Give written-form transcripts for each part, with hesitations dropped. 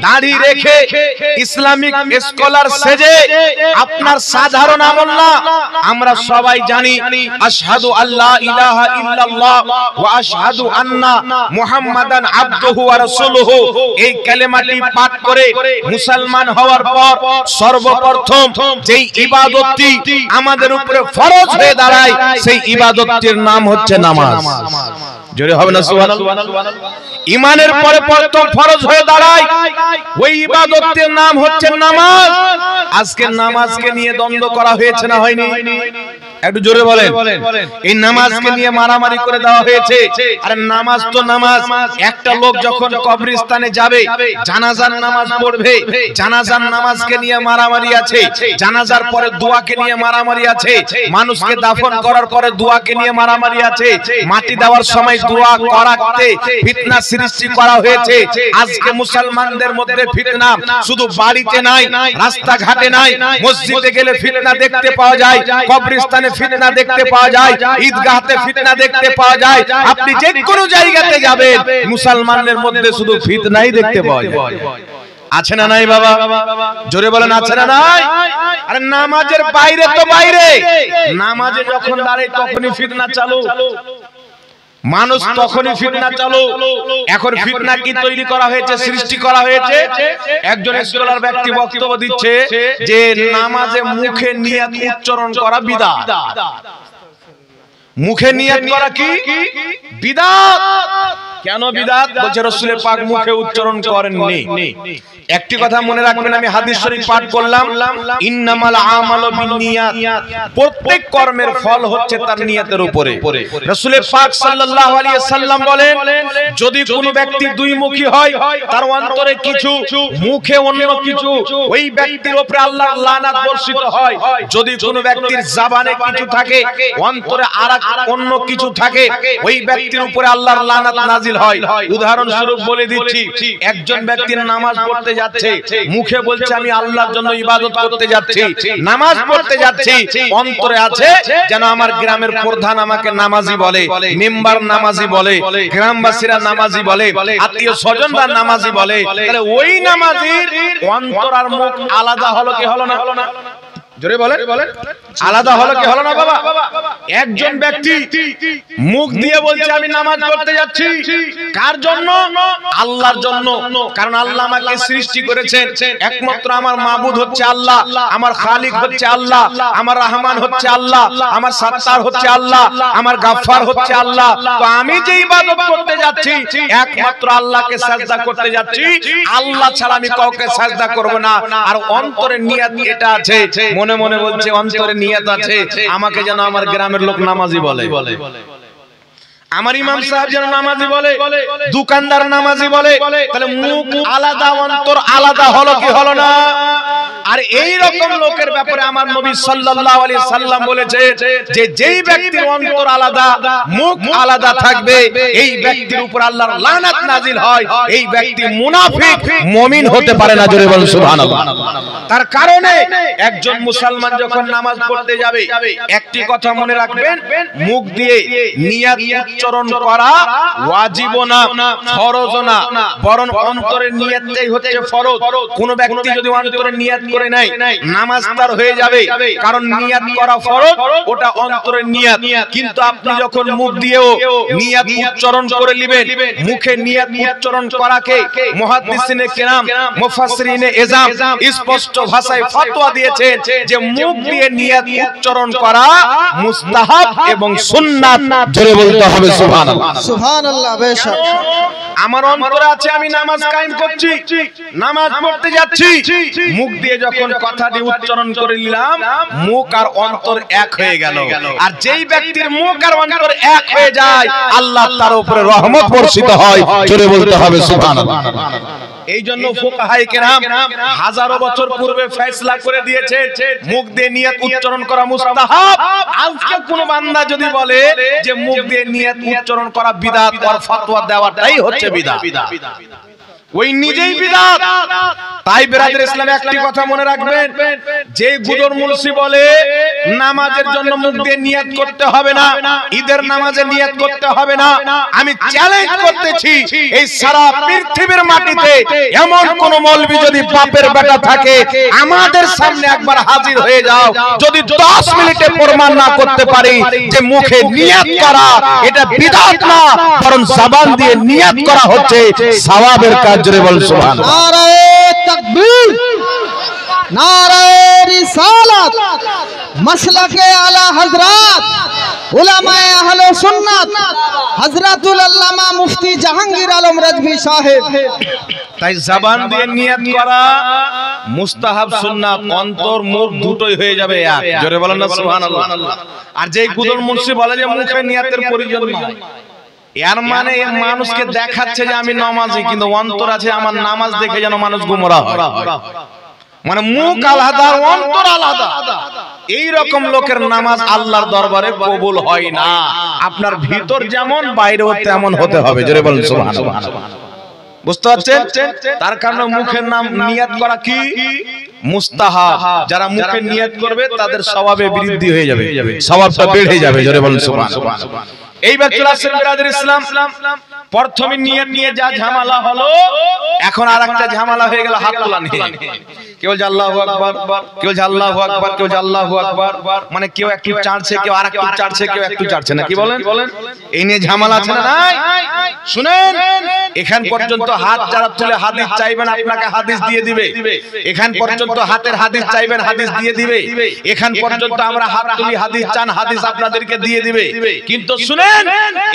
দাড়ি রেখে Islamic scholar সেজে আপনার সাধারণ আমল না, আমরা সবাই জানি আশহাদু আল্লা ইলাহা ইল্লাল্লাহ ওয়া আশহাদু আন্না মুহাম্মাদান আবদুহু ওয়া রাসূলুহু, এই কালেমাটি পাঠ করে মুসলমান হওয়ার পর সর্বপ্রথম যেই ইবাদতটি আমাদের উপরে ফরজ হয়ে দাঁড়ায় সেই ইবাদতটির নাম হচ্ছে নামাজ। জোরে হবে না সুবহানাল্লাহ। ঈমানের পরে প্রথম ফরজ হয়ে দাঁড়ায় ওই ইবাদতের নাম হচ্ছে নামাজ। আজকে নামাজকে নিয়ে দ্বন্দ্ব করা হয়েছে না হয়নি? একটু জোরে বলেন। এই নামাজকে নিয়ে মারামারি করে দেওয়া হয়েছে। আরে নামাজ তো নামাজ। একটা লোক যখন কবরস্থানে যাবে জানাজার নামাজ পড়বে, জানাজার নামাজকে নিয়ে মারামারি আছে, জানাজার পরে দোয়াকে নিয়ে মারামারি আছে, মানুষকে দাফন করার পরে দোয়াকে নিয়ে মারামারি আছে, মাটি দেওয়ার সময় দোয়া করাতে ফিতনা সৃষ্টি করা হয়েছে। আজকে মুসলমানদের মধ্যে ফিতনা শুধু বাড়িতে নাই, রাস্তাঘাটে নাই, মসজিদে গেলে ফিতনা দেখতে পাওয়া যায়, কবরস্থানে ফিতনা দেখতে পাওয়া যায়, ঈদগাহতে ফিতনা দেখতে পাওয়া যায়। আপনি যে কোনো জায়গাতে যাবেন মুসলমানদের মধ্যে শুধু ফিতনাই দেখতে পাওয়া যায়। আছে না নাই বাবা? জোরে বলেন আছে না নাই? আরে নামাজের বাইরে তো বাইরে, নামাজে যখন দাঁড়ায় তখনই ফিতনা চালু, মানুষ তখনই ফিতনা চালু। এখন ফিতনা কি তৈরি করা হয়েছে, সৃষ্টি করা হয়েছে? একজন স্কলার ব্যক্তি বক্তব্য দিচ্ছে যে নামাজে মুখে নিয়াত উচ্চারণ করা বিদআত। মুখে নিয়াত করা কি বিদআত? কেন বিদআত? বলছে রাসূলের পাক মুখে উচ্চারণ করেননি। একটি কথা মনে রাখবেন, আমি হাদিস শরীফ পাঠ করলাম, ইন্নামাল আমালু বিন্নিয়াত, প্রত্যেক কর্মের ফল হচ্ছে তার নিয়তের উপরে। রাসূলের পাক সাল্লাল্লাহু আলাইহি সাল্লাম বলেন, যদি কোনো ব্যক্তি দুইমুখী হয়, তার অন্তরে কিছু, মুখে অন্য কিছু, ওই ব্যক্তির উপরে আল্লাহর লানাত বর্ষিত হয়। যদি কোনো ব্যক্তির জবানে কিছু থাকে, অন্তরে আরেক অন্য কিছু থাকে, ওই ব্যক্তির উপরে আল্লাহর লানাত নাজিল হয়। উদাহরণস্বরূপ বলে দিচ্ছি, একজন ব্যক্তির নামাজ পড়তে যাচ্ছে, মুখে বলছে আমি আল্লাহর জন্য ইবাদত করতে যাচ্ছি, নামাজ পড়তে যাচ্ছি, অন্তরে আছে যেন আমার গ্রামের প্রধান আমাকে নামাজি বলে, মেম্বার নামাজি বলে, গ্রামবাসীরা নামাজি বলে, আত্মীয় স্বজনরা নামাজি বলে, তাহলে ওই নামাজির অন্তর আর মুখ আলাদা হলো কি হলো না? জোরে বলেন, আলাদা হলো কি হলো না বাবা? একজন ব্যক্তি মুখ দিয়ে বলছে আমি নামাজ পড়তে যাচ্ছি, কার জন্য? আল্লাহর জন্য। কারণ আল্লাহ আমাকে সৃষ্টি করেছেন, একমাত্র আমার মাবুদ হচ্ছে আল্লাহ, আমার খালিক হচ্ছে আল্লাহ, আমার রহমান হচ্ছে আল্লাহ, আমার সাত্তার হচ্ছে আল্লাহ, আমার গাফফার হচ্ছে আল্লাহ। তো আমি যে ইবাদত করতে যাচ্ছি একমাত্র আল্লাহকে সাজদা করতে যাচ্ছি, আল্লাহ ছাড়া আমি কাউকে সাজদা করব না। আর অন্তরে নিয়ত এটা আছে, মনে মনে বলছে, অন্তরে নিয়ত আছে আমাকে যেন আমার গ্রামের লোক নামাজি বলে, আমার ইমাম সাহেব যেন নামাজি বলে, দোকানদার নামাজি বলে। তাহলে মুখ আলাদা, অন্তর আলাদা হলো কি হলো না? আর এই রকম লোকের ব্যাপারে আমার নবী সাল্লাল্লাহু আলাইহি সাল্লাম বলেছে যে যেই ব্যক্তির অন্তর আলাদা, মুখ আলাদা থাকবে, এই ব্যক্তির উপর আল্লাহর লানাত নাজিল হয়। এই ব্যক্তি মুনাফিক, মুমিন হতে পারে না। জোরে বলুন সুবহানাল্লাহ। তার কারণে একজন মুসলমান যখন নামাজ পড়তে যাবে, একটি কথা মনে রাখবেন, মুখ দিয়ে নিয়াত উচ্চারণ করা ওয়াজিব না, ফরজ না, বরং অন্তরের নিয়তটাই হচ্ছে ফরজ। কোন ব্যক্তি যদি অন্তরের নিয়ত করে নাই, নামাজ তার হয়ে যাবে, কারণ নিয়ত করা ফরজ, ওটা অন্তরের নিয়ত। কিন্তু আপনি যখন মুখ দিয়েও নিয়ত উচ্চারণ করে নেবেন, মুখে নিয়ত উচ্চারণ করাকে মুহাদ্দিসিনে কেরাম, মুফাসসিরিনে এজাম স্পষ্ট ভাষায় ফতোয়া দিয়েছেন যে মুখ দিয়ে নিয়ত উচ্চারণ করা মুস্তাহাব এবং সুন্নাত। জোরে বলতে হবে সুবহানাল্লাহ, সুবহানাল্লাহ। বেশক আমার অন্তরে আছে আমি নামাজ কায়েম করছি, নামাজ পড়তে যাচ্ছি, মুখ দিয়ে যখন কথাটি উচ্চারণ করে নিলাম, মুখ আর অন্তর এক হয়ে গেল। আর যেই ব্যক্তির মুখ আর অন্তর এক হয়ে যায়, আল্লাহ তার উপরে রহমত বর্ষিত হয়। জোরে বলতে হবে সুবহানাল্লাহ। এই জন্য ফুকাহায়ে কেরাম হাজারো বছর পূর্বে ফয়সালা করে দিয়েছে মুখ দিয়ে নিয়ত উচ্চারণ করা মুস্তাহাব। আজকে কোন বান্দা যদি বলে যে মুখ দিয়ে নিয়ত উচ্চারণ করা বিদআত, আর ফতোয়া দেওয়াটাই হচ্ছে বিদআত। ওই নিজেই বিদআত। তাই বিরাদর ইসলামে একটি কথা মনে রাখবেন, যে গুদর মুলসি বলে নামাজের জন্য মুখ দিয়ে নিয়ত করতে হবে না, ঈদের নামাজে নিয়ত করতে হবে না, আমি চ্যালেঞ্জ করতেছি এই সারা পৃথিবীর মাটিতে এমন কোন মৌলবি যদি বাপের বেটা থাকে আমাদের সামনে একবার হাজির হয়ে যাও, যদি 10 মিনিটে প্রমাণ না করতে পারি যে মুখে নিয়ত করা এটা বিদআত না বরং জবান দিয়ে নিয়ত করা হচ্ছে সওয়াবের কাজ। জোরে বল সুবহানাল্লাহ। নারায়ে তাকবীর, নারায়ে রিসালাত, মাসলাকে আলা হযরত উলামায়ে আহলে সুন্নাত হযরতুল আল্লামা মুফতি জাহাঙ্গীর আলম রাজভী সাহেব। তাই জবান দিয়ে নিয়ত করা মুস্তাহাব সুন্নাত, অন্তর মুখ দুটোই হয়ে যাবে এক। জোরে বলেন না সুবহানাল্লাহ। আর যেই গুদর মুন্সি বলে যে মুখে নিয়তের প্রয়োজন নাই, এর মানে মানুষকে দেখাচ্ছে যে আমি নামাজি, কিন্তু অন্তর আছে আমার নামাজ দেখে যেন মানুষ গুমরাহ হয়। মানে মুখ আলাদা অন্তর আলাদা, এই রকম লোকের নামাজ আল্লাহর দরবারে কবুল হয় না। আপনার ভিতর যেমন বাইরেও তেমন হতে হবে। জোরে বলেন সুবহানাল্লাহ। বুঝতে পারছেন? তার কারণে মুখের নাম নিয়ত করা কি মুস্তাহাব। যারা মুখে নিয়ত করবে তাদের সওয়াবে বৃদ্ধি হয়ে যাবে, সওয়াবটা বেড়ে যাবে। জোরে বলেন সুবহানাল্লাহ। এইবার চলে আসেন বিরাদর ইসলাম, প্রথমে নিয়ত নিয়ে যা ঝামেলা হলো, এখন আরেকটা ঝামেলা হয়ে গেল হাত তোলা নিয়ে। কেউ বলছে আল্লাহু আকবার, কেউ বলছে আল্লাহু আকবার, কেউ বলছে আল্লাহু আকবার, মানে কেউ একটু চাড়ছে, কেউ আরেকটু চাড়ছে, কেউ একটু চাড়ছে না। কি বলেন? এই নিয়ে ঝামেলা আছে না নাই? শুনেন, এখান পর্যন্ত হাত যারা তুলে হাদিস চাইবেন আপনাকে হাদিস দিয়ে দিবে। এখান পর্যন্ত হাতের হাদিস চাইবেন হাদিস দিয়ে দিবে। এখান পর্যন্ত আমরা হাত তুলি হাদিস চান হাদিস আপনাদেরকে দিয়ে দিবে। কিন্তু শুনেন,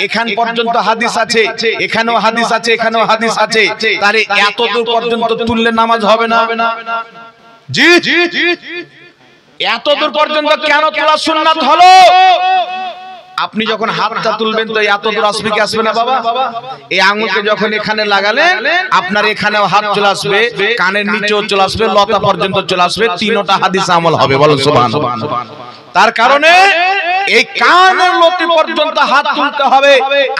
এখান পর্যন্ত হাদিস আছে, এখানেও হাদিস আছে, এখানেও হাদিস আছে, তারে এত দূর পর্যন্ত তুললে নামাজ হবে না? জি এত দূর পর্যন্ত কেন তোলা সুন্নাত হলো? আপনি যখন হাতটা তুলবেন তো এত দূর আসবে কি আসবে না বাবা? এই আঙ্গুলকে যখন এখানে লাগালেন আপনার এখানেও হাত চলে আসবে, কানের নিচেও চলে আসবে, লতা পর্যন্ত চলে আসবে, তিনটা হাদিস আমল হবে। বলেন সুবহানাল্লাহ। তার কারণে এই কানের লতি পর্যন্ত হাত তুলতে হবে।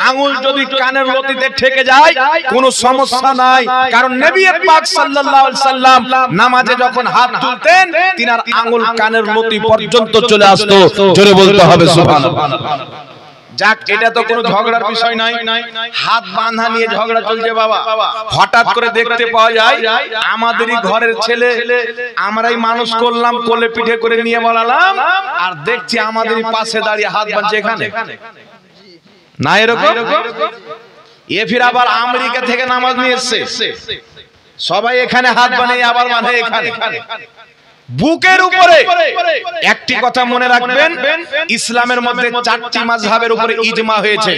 আঙ্গুল যদি কানের লতিতে ঠেকে যায় কোনো সমস্যা নাই, কারণ নবী পাক সাল্লাল্লাহু আলাইহি সাল্লাম নামাজে যখন হাত তুলতেন তিনার আঙ্গুল কানের লতি পর্যন্ত চলে আসতো। জোরে বলতে হবে সুবহানাল্লাহ। যাক, এটা তো কোনো ঝগড়ার বিষয় নাই। হাত বাঁধা নিয়ে ঝগড়া চলছে বাবা। হঠাৎ করে দেখতে পাওয়া যায় আমাদেরই ঘরের ছেলে, আমরাই মানুষ করলাম, কোলে পিঠে করে নিয়ে বলালাম, আর দেখছি আমাদেরই পাশে দাঁড়িয়ে হাত বাঁধছে এখানে না। এরকম এ ফির আবার আমেরিকা থেকে নামাজ নিয়ে এসছে, সবাই এখানে হাত বানিয়ে আবার বাঁধে এখানে বুকের উপরে। একটি কথা মনে রাখবেন, ইসলামের মধ্যে 4টি মাযহাবের উপরে ইজমা হয়েছে।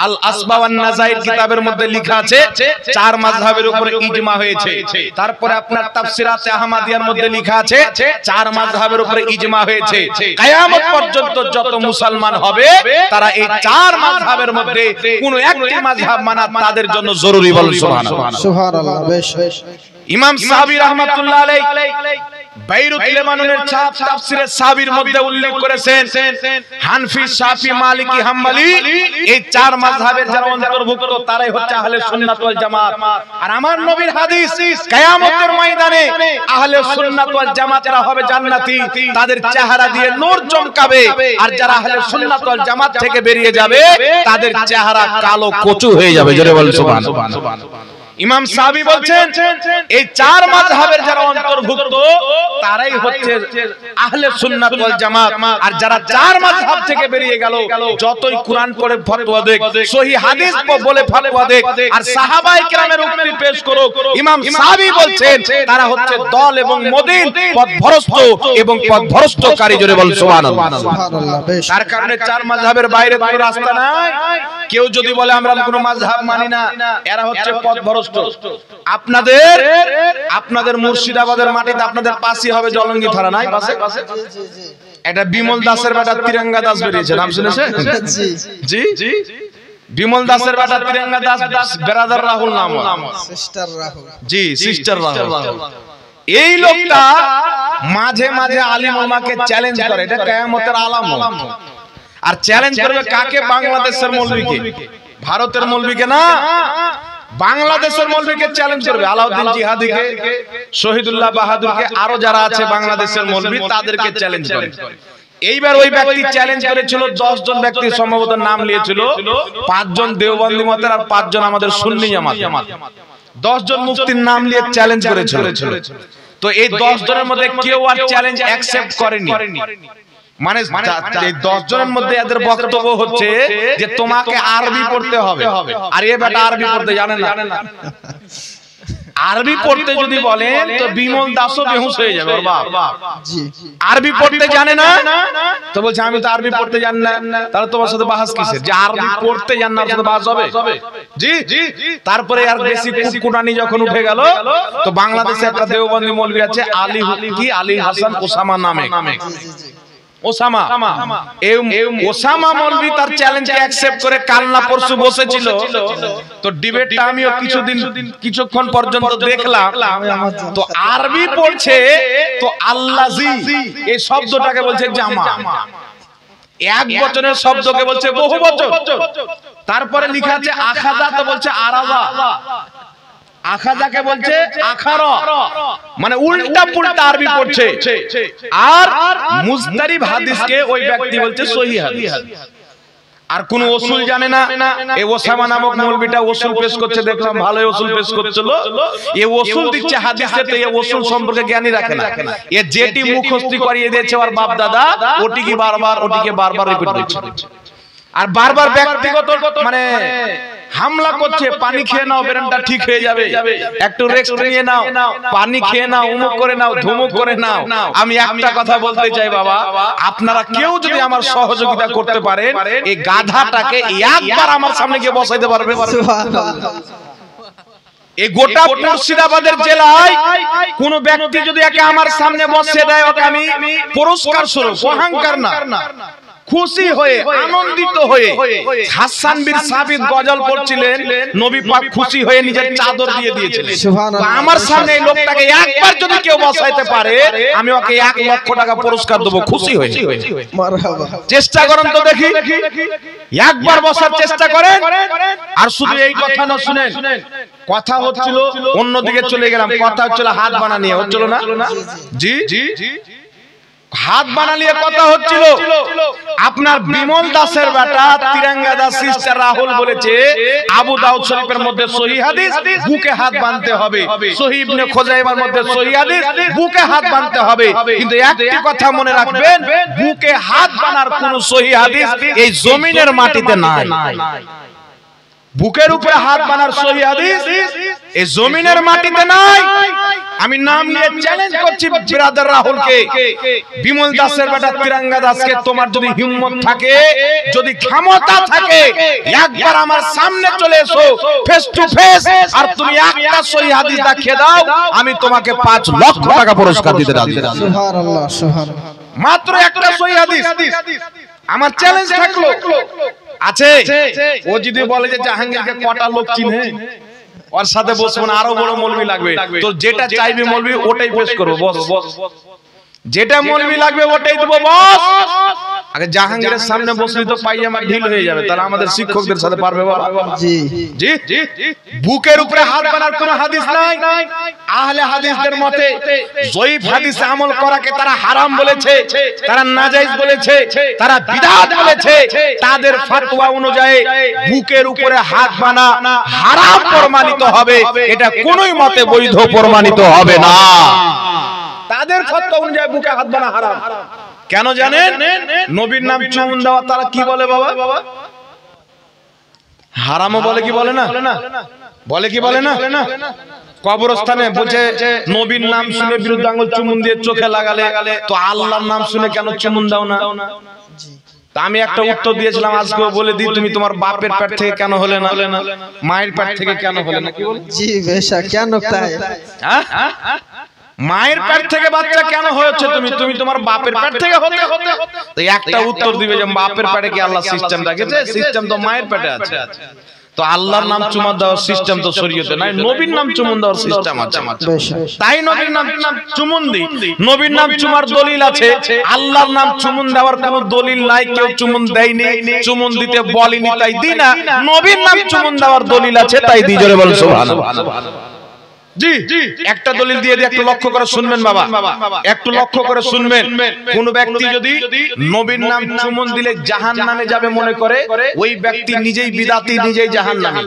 আল আসবা ওয়ান নাযাইর কিতাবের মধ্যে লেখা আছে 4 মাযহাবের উপরে ইজমা হয়েছে। তারপরে আপনার তাফসিরাতে আহমদিয়ার মধ্যে লেখা আছে 4 মাযহাবের উপরে ইজমা হয়েছে। কিয়ামত পর্যন্ত যত মুসলমান হবে তারা এই 4 মাযহাবের মধ্যে কোন একটি মাযহাব মানা তাদের জন্য জরুরি। বলেন সুবহানাল্লাহ। সুবহানাল্লাহ। বেশ ইমাম সাহাবী রাহমাতুল্লাহ আলাইহি বাইরুত লেবাননের ছাপ তাফসিরে সাহাবীর মধ্যে উল্লেখ করেছেন হানফি, শাফি, মালিকি, হাম্বলি এই 4 মাযহাবের যারা অন্তর্ভুক্ত তারাই হচ্ছে আহলে সুন্নাত ওয়াল জামাত। আর আমার নবীর হাদিস, কিয়ামতের ময়দানে আহলে সুন্নাত ওয়াল জামাতরা হবে জান্নাতি, তাদের চেহারা দিয়ে নূর চমকাবে। আর যারা আহলে সুন্নাত ওয়াল জামাত থেকে বেরিয়ে যাবে তাদের চেহারা কালো কচু হয়ে যাবে। জোরে বলেন সুবহানাল্লাহ। ইমাম সাহাবী বলছেন এই 4 মাযহাবের যারা অন্তর্ভুক্ত তারাই হচ্ছে আহলে সুন্নাত ওয়াল জামাত। আর যারা 4 মাযহাব থেকে বেরিয়ে গেল, যতই কুরআন পড়ে ফতোয়া দেখ, সহিহ হাদিস বলে ফতোয়া দেখ, আর সাহাবায়ে কেরামের উক্তি পেশ করুক, ইমাম সাহাবী বলছেন তারা হচ্ছে দল এবং মদিন পথভ্রষ্ট এবং পথভ্রষ্টকারী। জোরে বল সুবহানাল্লাহ। তার কারণে 4 মাযহাবের বাইরে কোনো রাস্তা নাই। কেউ যদি বলে আমরা কোনো মাযহাব মানি না, এরা হচ্ছে পথভ্রষ্ট। আপনাদের মুর্শিদাবাদের মাটিতে আপনাদের পাশে হবে জলঙ্গি থানা, নাই পাশে একটা বিমল দাসের বেটা তিরঙ্গা দাস বেরিয়েছে, নাম শুনেছেন? জি জি, বিমল দাসের বেটা তিরঙ্গা দাস, ব্রাদার রাহুল নাম, সিস্টার রাহুল। জি, সিস্টার রাহুল। এই লোকটা মাঝে মাঝে আলিম ওলামাকে চ্যালেঞ্জ করে, এটা কিয়ামতের আলামত। আর চ্যালেঞ্জ করবে কাকে? বাংলাদেশের মৌলবীকে, ভারতের মৌলবীকে না। বাংলাদেশের মৌলবীকে চ্যালেঞ্জ করবে, আলাউদ্দিন জিহাদিকে, শহীদুল্লাহ বাহাদুরকে, আরো যারা আছে বাংলাদেশের মৌলবী তাদেরকে চ্যালেঞ্জ করে। এইবার ওই ব্যক্তি চ্যালেঞ্জ করেছিল, 10 জন ব্যক্তি সম্ভবত নাম নিয়েছিল, 5 জন দেওবন্দি মতের আর 5 জন আমাদের সুন্নি জামাত, 10 জন মুফতির নাম নিয়ে চ্যালেঞ্জ করেছিল। তো এই 10 জনের মধ্যে কেউ আর চ্যালেঞ্জ অ্যাকসেপ্ট করেনি। মানে এই 10 জনের মধ্যে এদের বক্তব্য হচ্ছে যে তোমাকে আরবি পড়তে হবে, আর এ বেটা আরবি পড়তে জানে না। আরবি পড়তে যদি বলেন তো বিমল দাসও বেহুশ হয়ে যাবে ওর বাপ। আরবি পড়তে জানে না তো বলছে আমি তো আরবি পড়তে জানি না, তাহলে তোমার সাথে বাহাস কিসের? যে আরবি পড়তে জান না, সাথে বাহাস হবে? জি। তারপরে আর বেশি কুটকুটানি যখন উঠে গেল, তো বাংলাদেশে একটা দেওবন্দি মৌলবী আছে আলী হাসান ওসামা নামে, ওসামা, ওসামা মৌলবী তার চ্যালেঞ্জকে অ্যাকসেপ্ট করে কাল না পরশু বসেছিল। তো ডিবেটটা আমিও কিছুক্ষণ পর্যন্ত দেখলাম। তো আরবি পড়ছে, তো আল্লাজি এই শব্দটাকে বলছে জামা, এক বচনের শব্দকে বলছে বহু বচন। তারপরে লেখা আছে আখাযা, তো বলছে আরাযা, আখাযাকে বলছে আখারা, মানে উল্টা পুল্টা আরবি পড়ছে। আর মুজতারিব হাদিসকে ওই ব্যক্তি বলছে সহিহ হাদিস। আর কোন উসুল জানে না। এই ওসামা নামক মৌলবীটা উসুল পেশ করছে, দেখলাম ভালোই উসুল পেশ করছিল। এই উসুল দিচ্ছে হাদিসে, তো এই উসুল সম্পর্কে জ্ঞানই রাখে না। এ যেটি মুখস্থি করিয়ে দিয়েছে ওর বাপ দাদা, ওটিকে বারবার রিপিট করছে। আর বারবার ব্যক্তিগত মানে হামলা করছে, পানি খেয়ে নাও ব্রেনটা ঠিক হয়ে যাবে, একটু রেস্ট নিয়ে নাও, পানি খেয়ে নাও, উমুক করে নাও, ধুমুক করে নাও। আমি একটা কথা বলতে চাই বাবা, আপনারা কেউ যদি আমার সহযোগিতা করতে পারেন, এই গাধাটাকে একবার আমার সামনে গিয়ে বসাইতে পারবে? এই গোটা মুর্শিদাবাদের জেলায় কোন ব্যক্তি যদি একে আমার সামনে বসিয়ে দেয়, ওকে আমি পুরস্কার স্বরূপ, অহংকার না, খুশি হয়ে আনন্দিত হয়ে, হাসান বিন সাবিত গজল পড়ছিলেন, নবী পাক খুশি হয়ে নিজের চাদর দিয়ে দিয়েছিলেন। আমার সামনে এই লোকটাকে একবার যদি কেউ বসাইতে পারে, আমি ওকে 1 লক্ষ টাকা পুরস্কার দেবো, খুশি হয়ে। মারহাবা, চেষ্টা করেন তো দেখি, একবার বসার চেষ্টা করেন। আর শুধু এই কথা না, শুনেন, কথা হচ্ছিল অন্যদিকে চলে গেলাম, কথা হচ্ছিল হাত বানা নিয়ে, হচ্ছিল না? জি, হাত বানালিয়ে কথা হচ্ছিল। আপনার বিমল দাসের বেটা তিরঙ্গা দাস সিস্টার রাহুল বলেছে আবু দাউদ শরীফের মধ্যে সহিহ হাদিস, বুকে হাত বাঁধতে হবে। সহিহ ইবনে খুজাইমার মধ্যে সহিহ হাদিস, বুকে হাত বাঁধতে হবে। কিন্তু একটি কথা মনে রাখবেন, বুকে হাত বাঁধার কোন সহিহ হাদিস এই জমিনের মাটিতে নাই। বুকের উপরে হাত বাঁধার সহিহ হাদিস এই জমিনের মাটিতে নাই। আমি নাম নিয়ে চ্যালেঞ্জ করছি ব্রাদার রাহুলকে, বিমল দাসের বেটা তিরঙ্গা দাসকে, তোমার যদি হিম্মত থাকে, যদি ক্ষমতা থাকে, একবার আমার সামনে চলে এসো ফেস টু ফেস, আর তুমি একটা সহিহ হাদিস দেখিয়ে দাও, আমি তোমাকে 5 লক্ষ টাকা পুরস্কার দিতে রাজি। সুবহানাল্লাহ, সুবহানাল্লাহ, মাত্র একটা সহিহ হাদিস আমার চ্যালেঞ্জ থাকলো আছে। ও যদি বলে যে জাহাঙ্গীরকে কটা লোক চিনে, ওর সাথে বসবো না, আরো বড় মৌলবি লাগবে, তো যেটা চাইবে মৌলবি ওটাই পেশ করবো, বস। যেটা মৌলবি লাগবে ওটাই দেবো, বস। আগে জাহাঙ্গীরের সামনে বসলে তো পায়জামা ঢিল হয়ে যাবে, তাহলে আমাদের শিক্ষকদের সাথে পারবে বাবা? জি। বুকের উপরে হাত বাঁধার কোনো হাদিস নাই। আহলে হাদিসদের মতে জয়ীফ হাদিসে আমল করাকে তারা হারাম বলেছে, তারা নাজায়েজ বলেছে, তারা বিদআত বলেছে। তাদের ফতোয়া অনুযায়ী বুকের উপরে হাত বাঁধা হারাম প্রমাণিত হবে, এটা কোনোই মতে বৈধ প্রমাণিত হবে না। তাদের ফতোয়া অনুযায়ী বুকে হাত বাঁধা হারাম। কেন জানেন? নবীর নাম চুমুন দেওয়া তারা কি বলে বাবা? হারামও বলে কি বলে না? বলে কি বলে না? কবরস্থানে বলছে নবীর নাম শুনে বিরুদ্ধ আঙ্গুল চুমুন দিয়ে চোখে লাগালে, তো আল্লাহর নাম শুনে কেন চুমুন দাও না? তা আমি একটা উত্তর দিয়েছিলাম, আজকেও বলে দিই, তুমি তোমার বাপের পেট থেকে কেন হলে না, মায়ের পেট থেকে কেন হলে না? কি বলে? জি বেশক, কেন তাই? হ্যাঁ, মায়ের পেট থেকে বাচ্চা কেন হয়েছে? তুমি তোমার বাপের পেট থেকে হতে। তো একটা উত্তর দিবে যে বাপের পেটে কি আল্লাহ সিস্টেম রেখেছে? সিস্টেম তো মায়ের পেটে আছে। তো আল্লাহর নাম চুমা দেওয়ার সিস্টেম তো শরীয়তে নাই, নবীর নাম চুমন দেওয়ার সিস্টেম আছে। তাই নবীর নাম চুমন দিই, নবীর নাম চুমার দলিল আছে, আল্লাহর নাম চুমন দেওয়ার কোনো দলিল নাই, কেউ চুমন দেয়নি, চুমন দিতে বলেনি, তাই দিই না। নবীর নাম চুমন দেওয়ার দলিল আছে, তাই দিই। জোরে বল সুবহানাল্লাহ। জি, একটা দলিল দিয়ে একটু লক্ষ্য করে শুনবেন বাবা, একটু লক্ষ্য করে শুনবেন। কোন ব্যক্তি যদি নবীর নাম চুমন দিলে জাহান্নামে যাবে মনে করে, ওই ব্যক্তি নিজেই বিদাতি, নিজেই জাহান্নামী।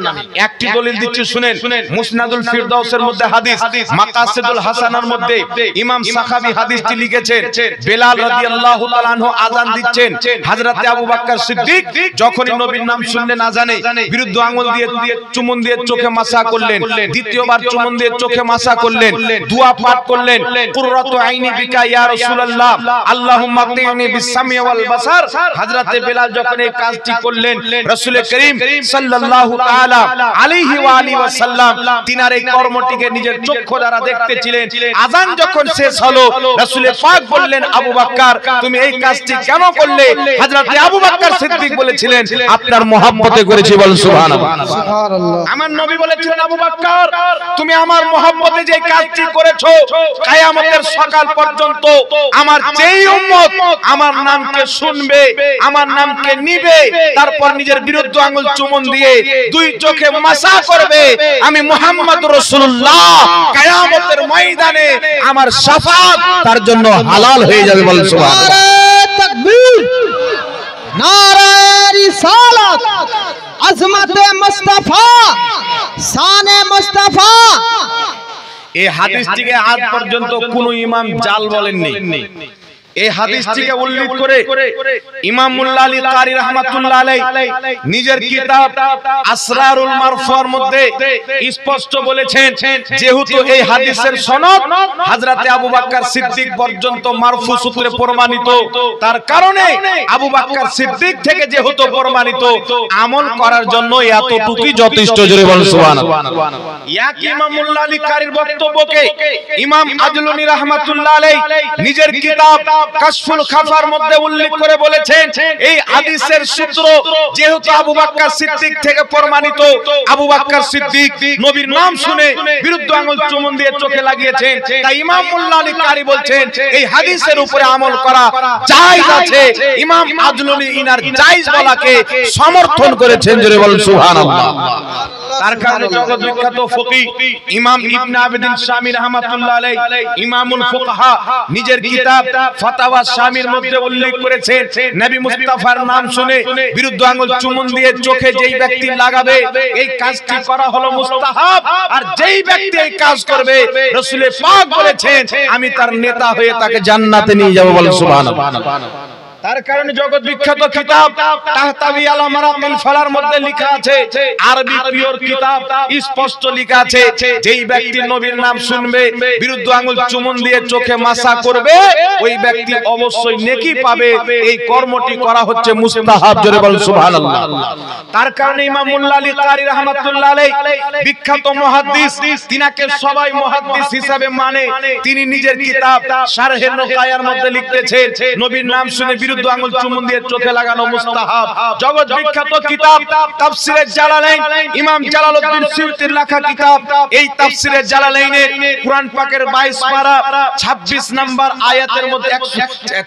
একটি দলিল দিচ্ছি শুনেন। মুসনাদুল ফিরদাউসের মধ্যে হাদিস, মাকাসিদুল হাসানার মধ্যে ইমাম সাখাবী হাদিসটি লিখেছেন। বেলাল রাদিয়াল্লাহু তাআলা আনহু আযান দিচ্ছেন, হযরতে আবু বকর সিদ্দিক যখনই নবীর নাম শুনলেন আযানে বিরুদ্ধ আঙ্গুল দিয়ে চুমন দিয়ে চোখে মাসা করলেন, দ্বিতীয়বার চুমন দিয়ে চোখে মাসা করলেন, দোয়া পাঠ করলেন, কুররাতু আইনি বিকা ইয়া রাসূলুল্লাহ আল্লাহুম্মা তিনি বিসসামি ওয়াল বাসার। হযরতে বেলাল যখন এই কাজটি করলেন, রাসূল করিম সাল্লাল্লাহু তাআলা আলাইহি ওয়া আলিহি ওয়াসাল্লাম তিনার এই কর্মটিকে নিজের চক্ষু দ্বারা দেখতেছিলেন। আযান যখন শেষ হলো, রাসূল পাক বললেন, আবু বকর তুমি এই কাজটি কেন করলে? হযরতে আবু বকর সিদ্দিক বলেছিলেন, আপনার মহব্বতে করেছি। বল সুবহানাল্লাহ। আমার নবী বলেছিলেন, আবু বকর তুমি আমার মহব্বতে যে কাজটি করেছো, কিয়ামতের সকাল পর্যন্ত আমার যেই উম্মত আমার নামকে শুনবে, আমার নামকে নিবে, তারপর নিজের বিরুদ্ধ আঙ্গুল চুমন দিয়ে দুই চোখে মাসা করবে, আমি মুহাম্মদ রাসূলুল্লাহ কিয়ামতের ময়দানে আমার শাফাত তার জন্য হালাল হয়ে যাবে। বল সুবহানাল্লাহ। নারে তাকবীর, নারে রিসালাত, আজমতে মুস্তাফা, শানে মুস্তাফা। এই হাদিসটিকে আজ পর্যন্ত কোন ইমাম জাল বলেননি। এই হাদিসটিকে উল্লেখ করে ইমাম মুল্লা আলী কারি রাহমাতুল্লাহ আলাইহি নিজের কিতাব আসরারুল মারফুর মধ্যে স্পষ্ট বলেছেন, যেহেতু এই হাদিসের সনদ হযরতে আবু বকর সিদ্দিক পর্যন্ত মারফু সূত্রে প্রমাণিত, তার কারণে আবু বকর সিদ্দিক থেকে যেহেতু প্রমাণিত, আমল করার জন্য এতটুকুই যথেষ্ট। জোরে বল সুবহানাল্লাহ। এক ইমাম মুল্লা আলী কারির বক্তব্যকে ইমাম আজলুনী রাহমাতুল্লাহ আলাইহি নিজের কিতাব কাশফুল খাফার মধ্যে উল্লেখ করে বলেছেন, এই হাদিসের সূত্র যেহেতু আবু বকর সিদ্দিক থেকে প্রমাণিত, আবু বকর সিদ্দিক নবীর নাম শুনে বিরুদ্ধ আঙ্গুল চুমন দিয়ে চোখে লাগিয়েছেন, তাই ইমাম মুল্লা আলী কারি বলছেন এই হাদিসের উপরে আমল করা জায়েজ আছে। ইমাম আজলুনী ইনার জায়েজ বলাকে সমর্থন করেছেন। জোরে বলুন সুবহানাল্লাহ। তার কারণে জগৎ বিখ্যাত ফকিহ ইমাম ইবনে আবিদিন শামী রাহমাতুল্লাহ আলাইহি ইমামুল ফুকাহা নিজের কিতাব ফাতাওয়া শামীর মধ্যে উল্লেখ করেছেন, নবী মুস্তাফার নাম শুনে বিরুদ্ধ আঙ্গুল চুমন দিয়ে চোখে যেই ব্যক্তি লাগাবে, এই কাজটি করা হলো মুস্তাহাব, আর যেই ব্যক্তি এই কাজ করবে রাসূল পাক বলেছেন আমি তার নেতা হয়ে তাকে জান্নাতে নিয়ে যাব। বল সুবহানাল্লাহ। তার কারণে জগৎ বিখ্যাত কিতাব তাহতাবি আলা মারাকিল ফালার মধ্যে লেখা আছে, আরবি পিওর কিতাব স্পষ্ট লেখা আছে, যেই ব্যক্তি নবীর নাম শুনবে বিরুদ্ধ আঙ্গুল চুমন দিয়ে চোখে মাসা করবে, ওই ব্যক্তি অবশ্যই নেকি পাবে। এই কর্মটি করা হচ্ছে মুস্তাহাব। জোরে বল সুবহানাল্লাহ। তার কারণে ইমাম মুল্লা আলী কারি রাহমাতুল্লাহ আলাইহি বিখ্যাত মুহাদ্দিস, তিনাকে সবাই মুহাদ্দিস হিসাবে মানে, তিনি নিজের কিতাব শারহে নুকায়ার মধ্যে লিখতেছেন, নবীর নাম শুনে বিরুদ্ধ আঙ্গুল চুমন দিয়ে চোখে লাগানো মুস্তাহাব। জগৎ বিখ্যাত কিতাব তাফসীরে জালালাইন, ইমাম জালালউদ্দিন সুয়ুতীর লেখা কিতাব, এই তাফসীরে জালালাইনের কুরআন পাকের 22 পারা 26 নম্বর আয়াতের মধ্যে,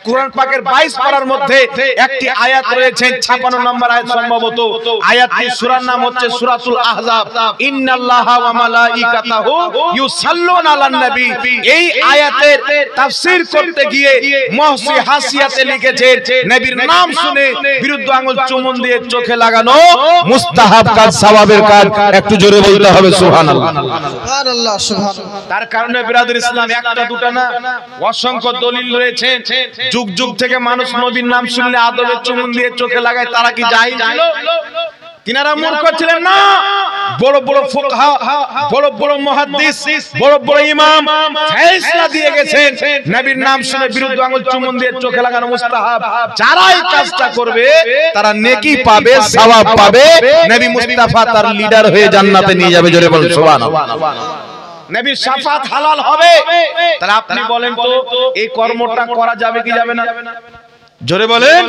কুরআন পাকের 22 পারার মধ্যে একটি আয়াত রয়েছে, 56 নম্বর আয়াত সম্ভবত। আয়াতটি সূরার নাম হচ্ছে সূরাতুল আহজাব, ইন্নাল্লাহা ওয়া মালাইকাতাহু ইউসাল্লুনা আলান নবী। এই আয়াতের তাফসীর করতে গিয়ে মুহসি হাসিয়াতে লিখেছে, নবীর নাম শুনে বিরুদ্ধ আঙ্গুল চুমন দিয়ে চোখে লাগানো মুস্তাহাব কাজ, সওয়াবের কাজ। একটু জোরে বলতে হবে সুবহানাল্লাহ। সুবহানাল্লাহ, সুবহানাল্লাহ। তার কারণে বিরাদর ইসলাম একটা দুটো না, অসংখ্য দলিল রয়েছে। যুগ যুগ থেকে মানুষ নবীর নাম শুনলে আদবের চুমন দিয়ে চোখে লাগায়, তারা কি জাহিল ছিল? কিনারা মূর্খ ছিলেন না? বড় বড় ফুকাহা, বড় বড় মুহাদ্দিস, বড় বড় ইমাম ফয়সালা দিয়ে গেছেন, নবীর নাম শুনে বিরুদ্ধ আঙ্গুল চুমন দিয়ে চোখে লাগানো মুস্তাহাব। যারা এই কাজটা করবে তারা নেকি পাবে, সওয়াব পাবে, নবী মুস্তাফা তার লিডার হয়ে জান্নাতে নিয়ে যাবে। জোরে বলুন সুবহানাল্লাহ। নবীর শাফাত হালাল হবে। তাহলে আপনি বলেন তো এই কর্মটা করা যাবে কি যাবে না? জোরে বলেন।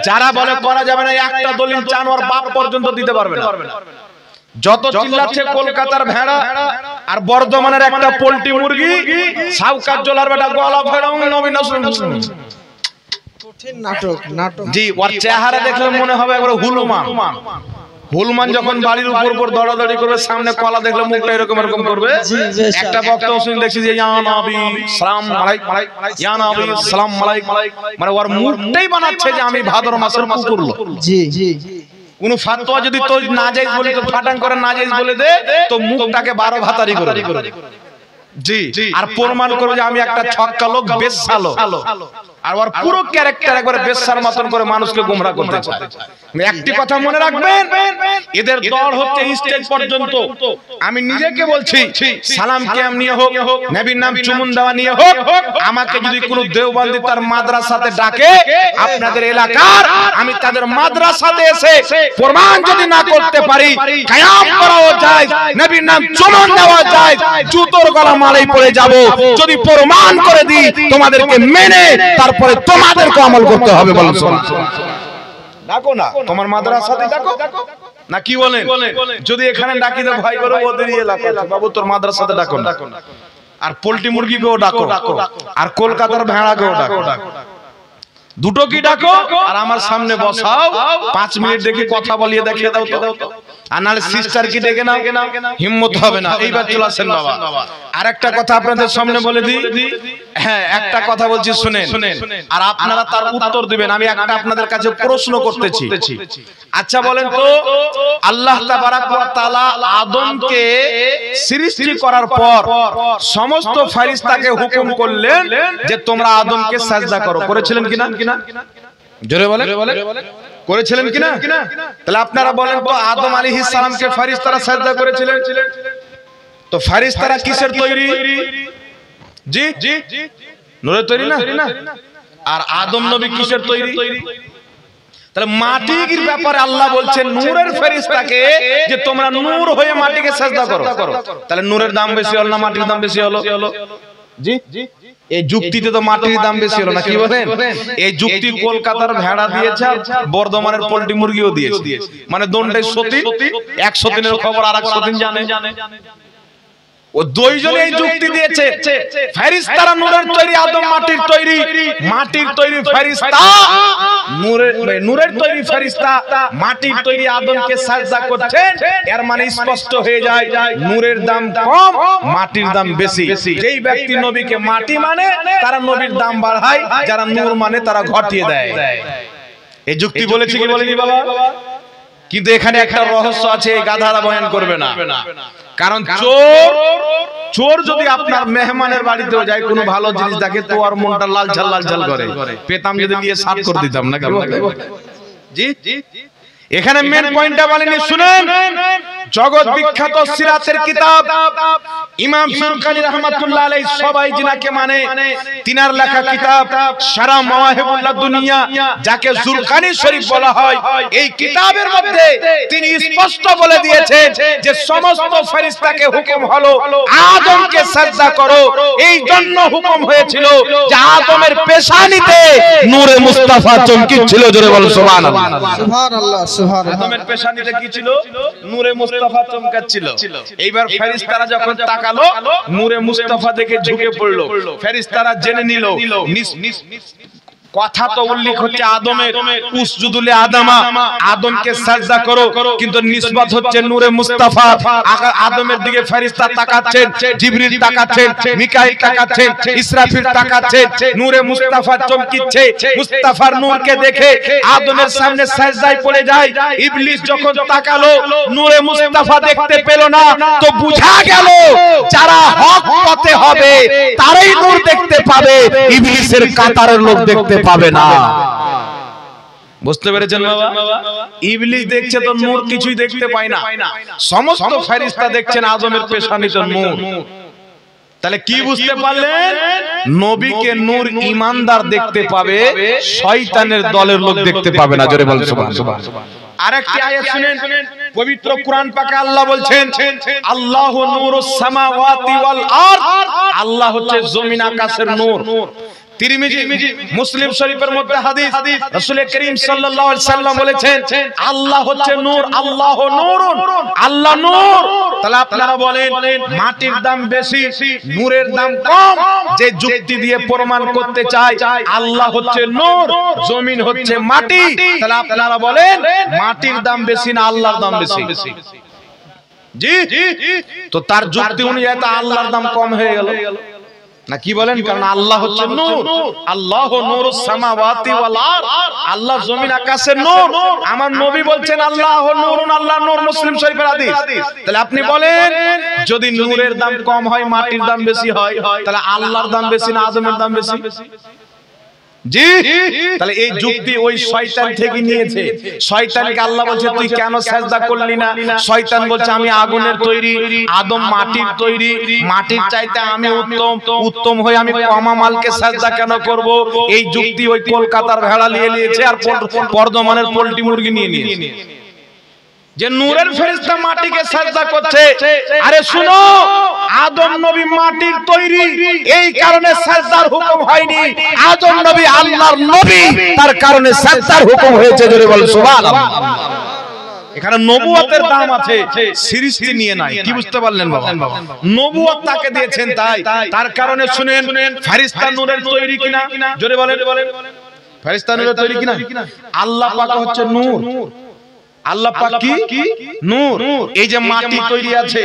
যারা বলে করা যাবে না, একটা দলিল জানোয়ার বাপ পর্যন্ত দিতে পারবে না। যত চিল্লাচ্ছে কলকাতার ভেড়া আর বর্ধমানের একটা পোল্ট্রি মুরগি, সাউকাত জোলার বেটা গলা ফেড়াও নবীন কঠিন নাটক নাটক। জি, ওর চেহারা দেখলে মনে হবে একবার হুলমান যখন বাড়ির উপর দৌড়াদৌড়ি করবে, সামনে কলা দেখলে মুখটা এরকম এরকম করবে। একটা বক্তব্য শুনে দেখছি যে ইয়া নবী সালাম আলাইকুম, ইয়া নবী সালাম আলাইকুম, মানে ওর মুখটাই বানাচ্ছে যে আমি ভাদর মাসের কুকুর লোক। জি জি, কোন ফাতোয়া যদি তো নাজায়েজ বলে তো ফাটাং করে নাজায়েজ বলে দে, তো মুখটাকে 12 ভাতারি করে জি, আর প্রমাণ করবে যে আমি একটা ছক্কা লোক, বেশ্যা লোক, আর ওর পুরো ক্যারেক্টার একবার বেশ্যার মতন করে মানুষকে গোমরা করতে চায়। একটি কথা মনে রাখবেন, এদের দল হচ্ছে স্টেজ পর্যন্ত। আমি নিজেকে বলছি, সালাম কিয়াম নিয়ে হোক, নবীর নাম চুমুন দেওয়া নিয়ে হোক, আমাকে যদি কোনো দেওবন্দি তার মাদ্রাসাতে ডাকে আপনাদের এলাকার, আমি তাদের মাদ্রাসাতে এসে প্রমাণ যদি না করতে পারি, কিয়াম করাও যায়, নবীর নাম চুমুন দেওয়া যায়, জুতোর গলা মালাই পড়ে যাব। যদি প্রমাণ করে দিই তোমাদেরকে মেনে তারপরে তোমাদেরকে আমল করতে হবে। বলুন ডাকো না, তোমার মাদ্রাসাতে ডাকো না, কি বলেন? যদি এখানে ডাকি তো ভাই করো ওদের এলাকা বাবু তোর মাদ্রাসাতে ডাকো না, আর পোল্ট্রি মুরগিকেও ডাকো, আর কলকাতার ভেড়াকেও ডাকো, দুটো কি ডাকো, আর আমার সামনে বসাও, 5 মিনিট দেখি কথা বলিয়ে দেখিয়ে দাও তো। আর নাহলে সিস্টার কি ডেকে নাও, হিম্মত হবে না। এইবার চলে আসেন বাবা। আর একটা কথা আপনাদের সামনে বলে দিই, হ্যাঁ একটা কথা বলছি শুনেন, আর আপনারা তার উত্তর দিবেন। আমি একটা আপনাদের কাছে প্রশ্ন করতেছি, আচ্ছা বলেন তো, আল্লাহ তাবারাক ওয়া তাআলা আদমকে সৃষ্টি করার পর সমস্ত ফেরেশতাকে হুকুম করলেন যে তোমরা আদমকে সাজদা করো, করেছিলেন কিনা? জোরে বলেন, করেছিলেন কিনা? তাহলে আপনারা বলেন তো, আদম আলাইহিস সালামকে ফেরেশতারা সাজদা করেছিলেন, তো ফেরেশতারা কিসের তৈরি? জি, নূরের তৈরি না? আর আদম নবী কিসের তৈরি? তাহলে মাটির ব্যাপারে আল্লাহ বলছেন নূরের ফেরেশতাকে যে তোমরা নূর হয়ে মাটিকে সাজদা করো। তাহলে নূরের দাম বেশি হলো না মাটির দাম বেশি হলো? জি, এই যুক্তিতে তো মাটির দাম বেশি হলো না, কি বলেন? এই যুক্তি কলকাতার ভেড়া দিয়েছে, বর্ধমানের পোল্ট্রি মুরগিও দিয়েছে, মানে দোনটাই সতী। 100 দিনের খবর আর 100 দিন জানে। ও দুইজনে এই যুক্তি দিয়েছে, ফেরেশতারা নূরের তৈরি, আদম মাটির তৈরি। মাটির তৈরি ফেরেশতা, নূরের তৈরি ফেরেশতা মাটির তৈরি আদমকে সাজদা করছেন। এর মানে স্পষ্ট হয়ে যায় নূরের দাম কম, মাটির দাম বেশি। যেই ব্যক্তি নবীকে মাটি মানে তারা নবীর দাম বাড়ায়, যারা নূর মানে তারা ঘটিয়ে দেয়। এই যুক্তি বলেছি কি বলেনি বাবা? কিন্তু এখানে একটা রহস্য আছে, এই গাধারা বয়ান করবে না। কারণ চোর যদি আপনার মেহমানের বাড়িতেও যায়, কোনো ভালো জিনিস দেখে তো আর মনটা লাল ঝাল করে, পেতাম যদি নিয়ে সাফ করে দিতাম না। জি, এখানে মেন পয়েন্টটা বলেনি, শুনেন। জগৎ বিখ্যাত সিরাতের কিতাব ইমাম সুরকানি রাহমাতুল্লাহ আলাইহি সবাই যিনাকে মানে, তিনার লেখা কিতাব সারা মাওয়াহিবুল্লাহ দুনিয়া, যাকে সুরকানি শরীফ বলা হয়, এই কিতাবের মধ্যে তিনি স্পষ্ট বলে দিয়েছেন যে সমস্ত ফেরেশতাকে হুকুম হলো আদমকে সাজদা করো। এই জন্য হুকুম হয়েছিল যে আদমের পেশানিতে নূরে মুস্তাফা চমকিছিল। জোরে বলো সুবহানাল্লাহ, সুবহানাল্লাহ, সুবহানাল্লাহ। আদমের পেশানিতে কি ছিল? নূরে মুস্তাফা চমকাচ্ছিল। এইবার ফেরেশতারা যখন তাকালো, নূরে মুস্তাফা দেখে ঝুঁকে পড়লো। ফেরেশতারা জেনে নিল, কথা তো উল্লেখ হচ্ছে আদমের, উসজুদুল আদামা, আদমকে সাজদা করো, কিন্তু নিসবত হচ্ছে নূরে মুস্তাফা। আদমের দিকে ফেরেশতা তাকাচ্ছেন, জিবরিল তাকাচ্ছেন, মিকাইল তাকাচ্ছেন, ইসরাফিল তাকাচ্ছেন, নূরে মুস্তাফা চমকিচ্ছে। মুস্তাফার নূরকে দেখে আদমের সামনে সাজদায় পড়ে যায়। ইবলিস যখন তাকালো, নূরে মুস্তাফা দেখতে পেল না, তো বুঝা গেল যারা হক পথে হবে তারাই নূর দেখতে পাবে, ইবলিসের কাতারের লোক দেখতে পাবে না। বুঝতে পেরেছেন বাবা? ইবলিস দেখছে তো নূর কিছুই দেখতে পায় না, সমস্ত ফেরেশতা দেখছেন আদমের পেশানিতে নূর। তাহলে কি বুঝতে পারলেন? নবীকে নূর ঈমানদার দেখতে পাবে, শয়তানের দলের লোক দেখতে পাবে না। জোরে বলেন সুবহানাল্লাহ। আরেকটি আয়াত শুনেন, পবিত্র কোরআন পাকে আল্লাহ বলছেন, আল্লাহু নূরুস সামাওয়াতি ওয়াল আরদ, আল্লাহ হচ্ছে জমিন আকাশের নূর। তিরমিজি মুসলিম শরীফের মধ্যে হাদিস রাসূল করিম সাল্লাল্লাহু আলাইহি সাল্লাম বলেছেন আল্লাহ হচ্ছে নূর, আল্লাহ নূরুন, আল্লাহ নূর। তাহলে আপনারা বলেন মাটির দাম বেশি, নূরের দাম কম, যে যুক্তি দিয়ে প্রমাণ করতে চায় আল্লাহ হচ্ছে নূর, জমিন হচ্ছে মাটি, তাহলে আপনারা বলেন মাটির দাম বেশি না আল্লাহর দাম বেশি? জি, তো তার যুক্তি অনুযায়ী তো আল্লাহর দাম কম হয়ে গেল না, কি বলেন? কারণ আল্লাহ হচ্ছে নূর, আল্লাহ নূরুস সামাওয়াতি ওয়াল আরদ, আল্লাহ জমিন আকাশের নূর। আমার নবী বলছেন আল্লাহ নূরুন, আল্লাহ নূর, মুসলিম শরীফের হাদিস। তাহলে আপনি বলেন যদি নূরের দাম কম হয়, মাটির দাম বেশি হয়, তাহলে আল্লাহর দাম বেশি না আদমের দাম বেশি? জি, তাহলে এই যুক্তি ওই শয়তান থেকে নিয়েছে। শয়তানকে আল্লাহ বলছে তুই কেন সিজদা করলি না? শয়তান বলছে আমি আগুনের তৈরি, আদম মাটির তৈরি, মাটির চাইতে আমি উত্তম হয়ে আমি কমা মালকে সিজদা কেন করব? এই যুক্তি ওই কলকাতার ভেড়া নিয়ে নিয়েছে আর বর্ধমানের পোল্ট্রি মুরগি নিয়ে নিয়েছে যে নূরের ফেরেশতা মাটিকে সিজদা করছে। আরে শুনো, আদম নবী মাটির তৈরি, এই কারণে সিজদার হুকুম হয়নি। আদম নবী আল্লাহর নবী, তার কারণে সিজদার হুকুম হয়েছে। জোরে বল সুবহানাল্লাহ। এখানে নবুয়তের দাম আছে, সৃষ্টি নিয়ে নাই। কি বুঝতে পারলেন বাবা? নবুয়ত তাকে দিয়েছেন তাই, তার কারণে শুনেন ফেরেশতা নূরের তৈরি কিনা? জোরে বলেন, ফেরেশতা নূরের তৈরি কিনা? আল্লাহ পাক হচ্ছে নূর, আল্লাহ পাক কি নূর। এই যে মাটি তৈরি আছে,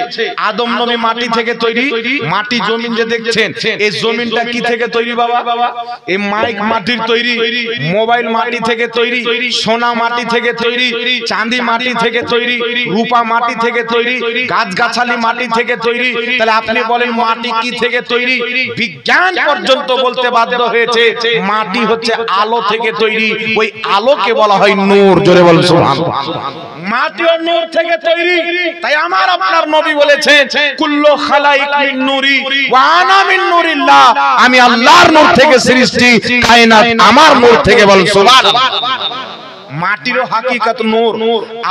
আদম নবী মাটি থেকে তৈরি। মাটি জমিন যে দেখছেন, এই জমিনটা কি থেকে তৈরি বাবা? এই মাইক মাটির তৈরি, মোবাইল মাটি থেকে তৈরি, সোনা মাটি থেকে তৈরি, চাঁদি মাটি থেকে তৈরি, রূপা মাটি থেকে তৈরি, গাছগাছালি মাটি থেকে তৈরি। তাহলে আপনি বলেন মাটি কি থেকে তৈরি? বিজ্ঞান পর্যন্ত বলতে বাধ্য হয়েছে মাটি হচ্ছে আলো থেকে তৈরি। ওই আলোকে বলা হয় নূর। জোরে বলুন সুবহানাল্লাহ। মাটি ও নূর থেকে তৈরি। তাই আমার আপনার নবী বলেছেন কুল্লু খালাইক মিন নূরি ওয়া আনা মিন নূরিল্লাহ, আমি আল্লাহর নূর থেকে সৃষ্টি, কায়নাত আমার নূর থেকে। বল সুবহানাল্লাহ। মাটিরও হাকিকত নূর,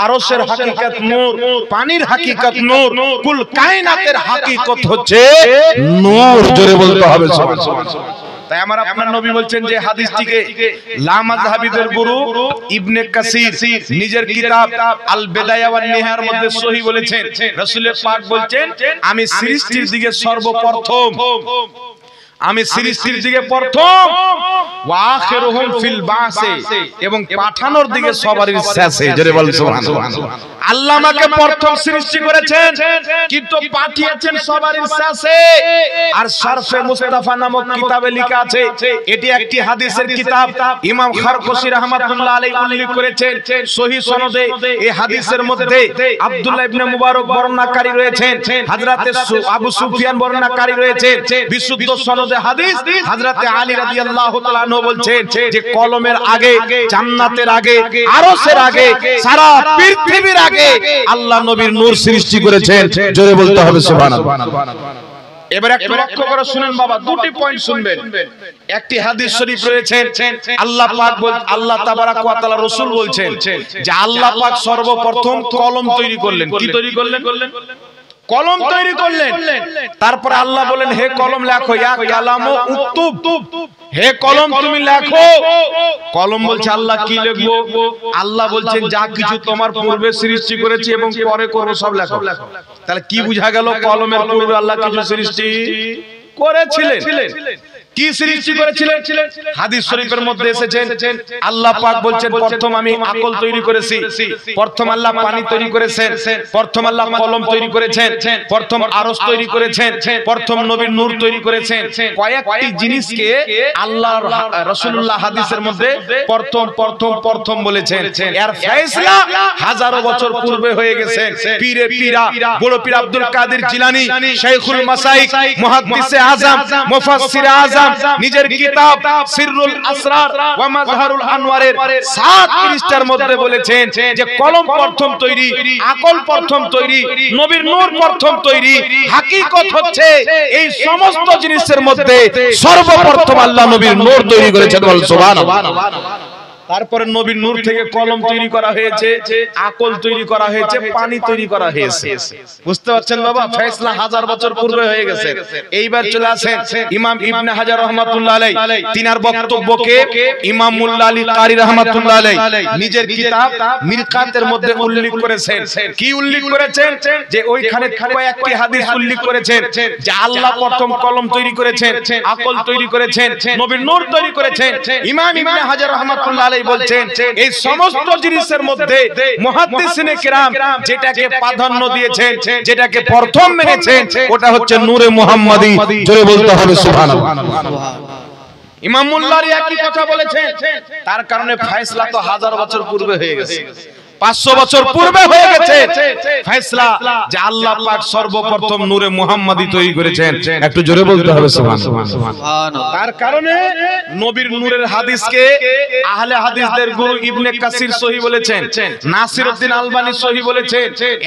আরশের হাকিকত নূর, পানির হাকিকত নূর, কুল কায়নাতের হাকিকত হচ্ছে নূর। জোরে বলতে হবে সুবহানাল্লাহ। তাই আমার আপনার নবী বলছেন যে হাদিসটিকে লামাযহাবিদের গুরু ইবনে কাসির নিজের কিতাব আল বিদায়া ওয়ান নিহায়ার মধ্যে সহিহ বলেছেন। রাসূল পাক বলছেন আমি সৃষ্টির দিকে সর্বপ্রথম, আমি সৃষ্টির দিকে প্রথম, ওয়া আখিরুহুম ফিল বাসে, এবং পাঠানোর দিকে সবারই শেষে। জোরে বল সুবহানাল্লাহ। আল্লাহ আমাকে প্রথম সৃষ্টি করেছেন কিন্তু পাঠিয়েছেন সবারই শেষে। আর শরফে মুস্তাফা নামক কিতাবে লেখা আছে, এটি একটি হাদিসের কিতাব। ইমাম খারকশী রাহমাতুল্লাহ আলাইহি উল্লেখ করেছেন সহিহ সনদে। এই হাদিসের মধ্যে আব্দুল্লাহ ইবনে মুবারক বর্ণনাকারী রয়েছেন, হযরতে আবু সুফিয়ান বর্ণনাকারী রয়েছেন। বিশুদ্ধ সনদে হাদিস হযরতে আলী রাদিয়াল্লাহু তাআলা আনহু বলছেন যে কলমের আগে, জান্নাতের আগে, আরশের আগে, সারা পৃথিবীর আগে আল্লাহ নবীর নূর সৃষ্টি করেছেন। জোরে বলতে হবে সুবহানাল্লাহ। এবার একটু লক্ষ্য করে শুনেন বাবা, দুটি পয়েন্ট শুনবেন। একটি হাদিস শরীফ রয়েছে, আল্লাহ পাক আল্লাহ তাবারাক ওয়া তাআলা রাসূল বলছেন যে আল্লাহ পাক সর্বপ্রথম কলম তৈরি করলেন। কি তৈরি করলেন? কলম তৈরি করলেন। তারপর আল্লাহ বলেন হে কলম লেখো, ইয়া কালামু উকতুব, হে কলম তুমি লেখো। কলম বলছে আল্লাহ কি লিখবো? আল্লাহ বলছেন যা কিছু তোমার পূর্বে সৃষ্টি করেছি এবং পরে করব সব লেখো। তাহলে কি বুঝা গেল? কলমের পূর্বে আল্লাহ কিছু সৃষ্টি করেছিলেন। কি সৃষ্টি করেছিলেন? হাদিস শরীফের মধ্যে এসেছেন আল্লাহ পাক বলছেন প্রথম আমি আকল তৈরি করেছি, প্রথম আল্লাহ পানি তৈরি করেছেন, প্রথম আল্লাহ কলম তৈরি করেছেন, প্রথম আরশ তৈরি করেছেন, প্রথম নবীর নূর তৈরি করেছেন। কয়েকটি জিনিসকে আল্লাহর রাসূলুল্লাহ হাদিসের মধ্যে প্রথম বলেছেন। এর ফয়সালা হাজারো বছর পূর্বে হয়ে গেছে। পীরে পীরা বড় পীর আব্দুল কাদের জিলানী, শাইখুল মাসাইক, মুহাদ্দিসে আযম, মুফাসসিরে আযম নিজের কিতাব সিররুল আসরার ওয়া মাজহারুল আনওয়ারের 7 পৃষ্ঠার মধ্যে বলেছেন যে কলম প্রথম তৈরি, আকল প্রথম তৈরি, নবীর নূর প্রথম তৈরি। হাকিকত হচ্ছে এই সমস্ত জিনিসের মধ্যে সর্বপ্রথম আল্লাহ নবীর নূর তৈরি করেছেন। বল সুবহানাল্লাহ। তারপরে নবীর নূর থেকে কলম তৈরি করা হয়েছে, আকল তৈরি করা হয়েছে, পানি তৈরি করা হয়েছে। বুঝতে পারছেন বাবা, ফয়সালা 1000 বছর পূর্বে হয়ে গেছে। এইবার চলে আসেন ইমাম ইবনে হাজার রাহমাতুল্লাহ আলাইহি, তিনার বক্তব্যকে ইমাম মুল্লা আলী কারি রাহমাতুল্লাহ আলাইহি নিজের কিতাব মিরকাতের মধ্যে উল্লেখ করেছেন। কি উল্লেখ করেছেন? যে ওইখানে কয়েকটি হাদিস উল্লেখ করেছেন যে আল্লাহ প্রথম কলম তৈরি করেছেন, আকল তৈরি করেছেন, নবীর নূর তৈরি করেছেন। ইমাম ইবনে হাজার রাহমাতুল্লাহ আলাইহি বলছেন এই সমস্ত জিনিসের মধ্যে মুহাদ্দিসিনে কিরাম যেটাকে প্রাধান্য দিয়েছেন, যেটাকে প্রথম মেনেছেন, ওটা হচ্ছে নূরে মুহাম্মাদি। জোরে বলতে হবে সুবহানাল্লাহ। ইমাম মুল্লারি একই কথা বলেছেন। তার কারণে ফয়সালা তো 1000 বছর পূর্বে হয়ে গেছে, 500 বছর পূর্বে হয়ে গেছে ফয়সালা যে আল্লাহ পাক সর্বপ্রথম নূরে মুহাম্মাদি তৈরি করেছেন। একটু জোরে বলতে হবে সুবহানাল্লাহ। তার কারণে নবীর নূরের হাদিসকে আহলে হাদিসদের গুরু ইবনে কাসির সহিহ বলেছেন, নাসিরউদ্দিন আলবানী সহিহ বলেছেন।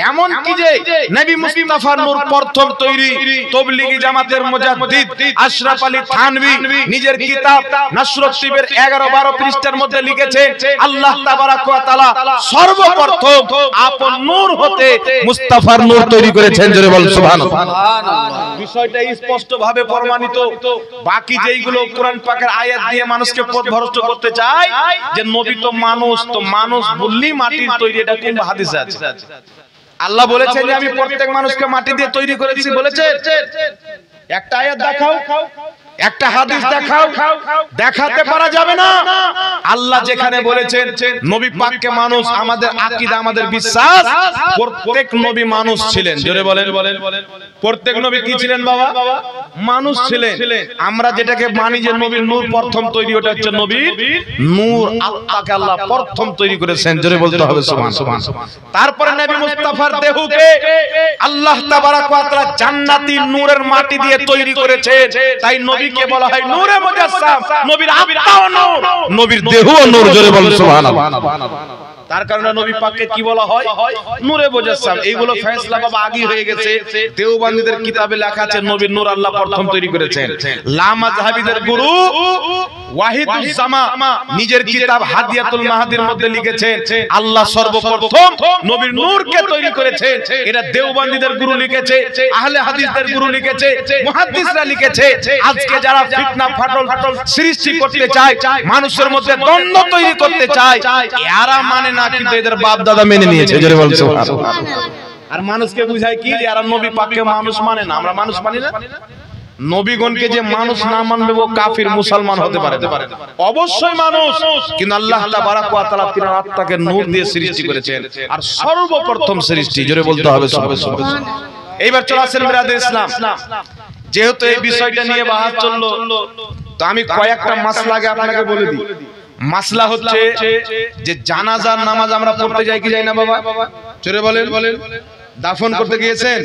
এমন কি যে নবী মুস্তাফার নূর প্রথম তৈরি তাবলীগী জামাতের মুজাদ্দিদ আশরাফ আলী থানভী নিজের কিতাব নাসরুত তিবের 11-12 পৃষ্ঠার মধ্যে লিখেছেন আল্লাহ তাবারাক ওয়া তাআলা সর্বপ্রথম আপন নূর হতে মুস্তাফার নূর তৈরি করেছেন। জোরে বল সুবহানাল্লাহ। বিষয়টা স্পষ্ট ভাবে প্রমাণিত। বাকি যেইগুলো কোরআন পাকের আয়াত দিয়ে মানুষকে পথভ্রষ্ট করতে চায় যে নবী তো মানুষ, তো মানুষ বললেই মাটির তৈরি, এটা কোন হাদিসে আছে? আল্লাহ বলেছেন যে আমি প্রত্যেক মানুষকে মাটি দিয়ে তৈরি করেছি বলেছে? একটা আয়াত দেখাও, একটা হাদিস দেখাও। দেখাতে পারা যাবে না। আল্লাহ যেখানে বলেছেন নবী পাককে মানুষ, আমাদের আকীদা, আমাদের বিশ্বাস প্রত্যেক নবী মানুষ ছিলেন। জোরে বলেন। প্রত্যেক নবী কি ছিলেন বাবা? মানুষ ছিলেন। আমরা যেটাকে মানি যে নবীর নূর প্রথম তৈরি, ওটা হচ্ছে নবীর নূর, আত্মাকে আল্লাহ প্রথম তৈরি করেছেন। জোরে বলতে হবে সুবহানাল্লাহ। তারপরে নবী মুস্তাফার দেহকে আল্লাহ তাবারাক ওয়া তাআলা জান্নাতি নূরের মাটি দিয়ে তৈরি করেছেন। তাই নবীকে বলা হয় নূরে মুজাসসাম। নবীর আত্মাও নূর, নবীর দেহও নূর। জোরে বলুন সুবহানাল্লাহ। তার কারণে নবী পাককে কি বলা হয়? নূরে মুজাসসাম। এইগুলো ফয়সালা বাবা আগেই হয়ে গেছে। দেওবন্দীদের কিতাবে লেখা আছে নবীর নূর আল্লাহ প্রথম তৈরি করেছেন। লামাযহাবীদের গুরু ওয়াহিদুজ জামা নিজের কিতাব হাদিয়াতুল মাহাদির মধ্যে লিখেছেন আল্লাহ সর্বপ্রথম নবীর নূরকে তৈরি করেছেন। এটা দেওবন্দীদের গুরু লিখেছে, আহলে হাদিসদের গুরু লিখেছে, মুহাদ্দিসরা লিখেছে। আজকে যারা ফিতনা ফাটল সৃষ্টি করতে চায়, মানুষের মধ্যে দ্বন্দ্ব তৈরি করতে চায়, এরা মানে না, কিন্তু এদের বাপ দাদা মেনে নিয়েছে। জোরে বলুন সুবহানাল্লাহ। আর মানুষকে বুঝায় কি এরা নবী পাককে মানুষ মানে না, আমরা মানুষ মানি না। নবীগণকে যে মানুষ না মানবে ও কাফির, মুসলমান হতে পারে অবশ্যই মানুষ, কিন্তু আল্লাহ তাবারাক ওয়া তাআলা তিনার আত্মাকে নূর দিয়ে সৃষ্টি করেছেন, আর সর্বপ্রথম সৃষ্টি। জোরে বলতে হবে সুবহানাল্লাহ। এইবার চলে আসেন বিরাদে ইসলাম। যেহেতু এই বিষয়টা নিয়ে বাহাস চললো, তো আমি কয়েকটা মাসলাকে আপনাকে বলে দিই। মাসলা হচ্ছে যে জানাজার নামাজ আমরা পড়তে যাই কি যাই না বাবা? জোরে বলেন। দাফন করতে গিয়েছেন?